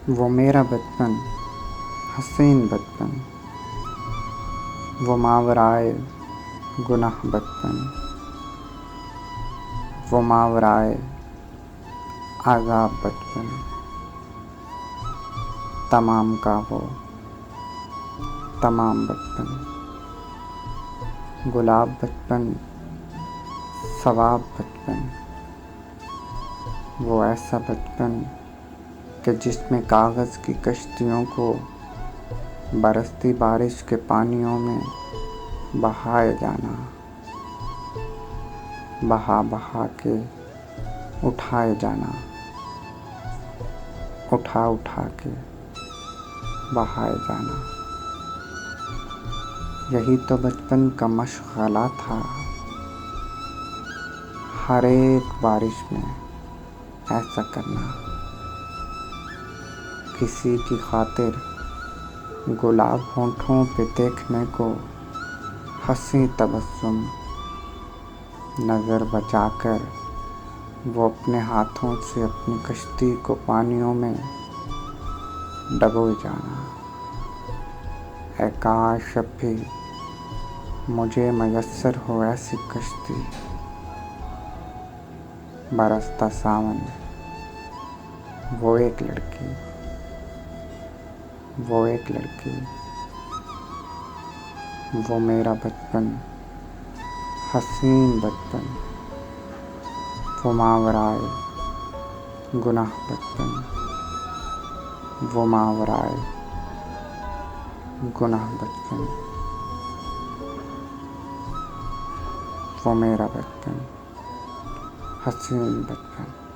وہ میرا بچپن، حسین بچپن، وہ ماورائے گناہ بچپن، وہ ماورائے عذاب بچپن، تمام کا وہ تمام بچپن، گلاب بچپن، ثواب بچپن، وہ ایسا بچپن کہ جس میں کاغذ کی کشتیوں کو برستی بارش کے پانیوں میں بہائے جانا، بہا بہا کے اٹھائے جانا، اٹھا اٹھا کے بہائے جانا، یہی تو بچپن کا مشغلہ تھا، ہر ایک بارش میں ایسا کرنا، کسی کی خاطر گلاب ہونٹوں پہ دیکھنے کو ہنسی تبسم، نظر بچا کر وہ اپنے ہاتھوں سے اپنی کشتی کو پانیوں میں ڈبوئے جانا، اے کاش اب بھی مجھے میسر ہو ایسی کشتی، برستا ساون، وہ ایک لڑکی، وہ ایک لڑکی، وہ میرا بچپن، حسین بچپن، وہ ماورائے گناہ بچپن، وہ ماورائے گناہ بچپن، وہ میرا بچپن، حسین بچپن۔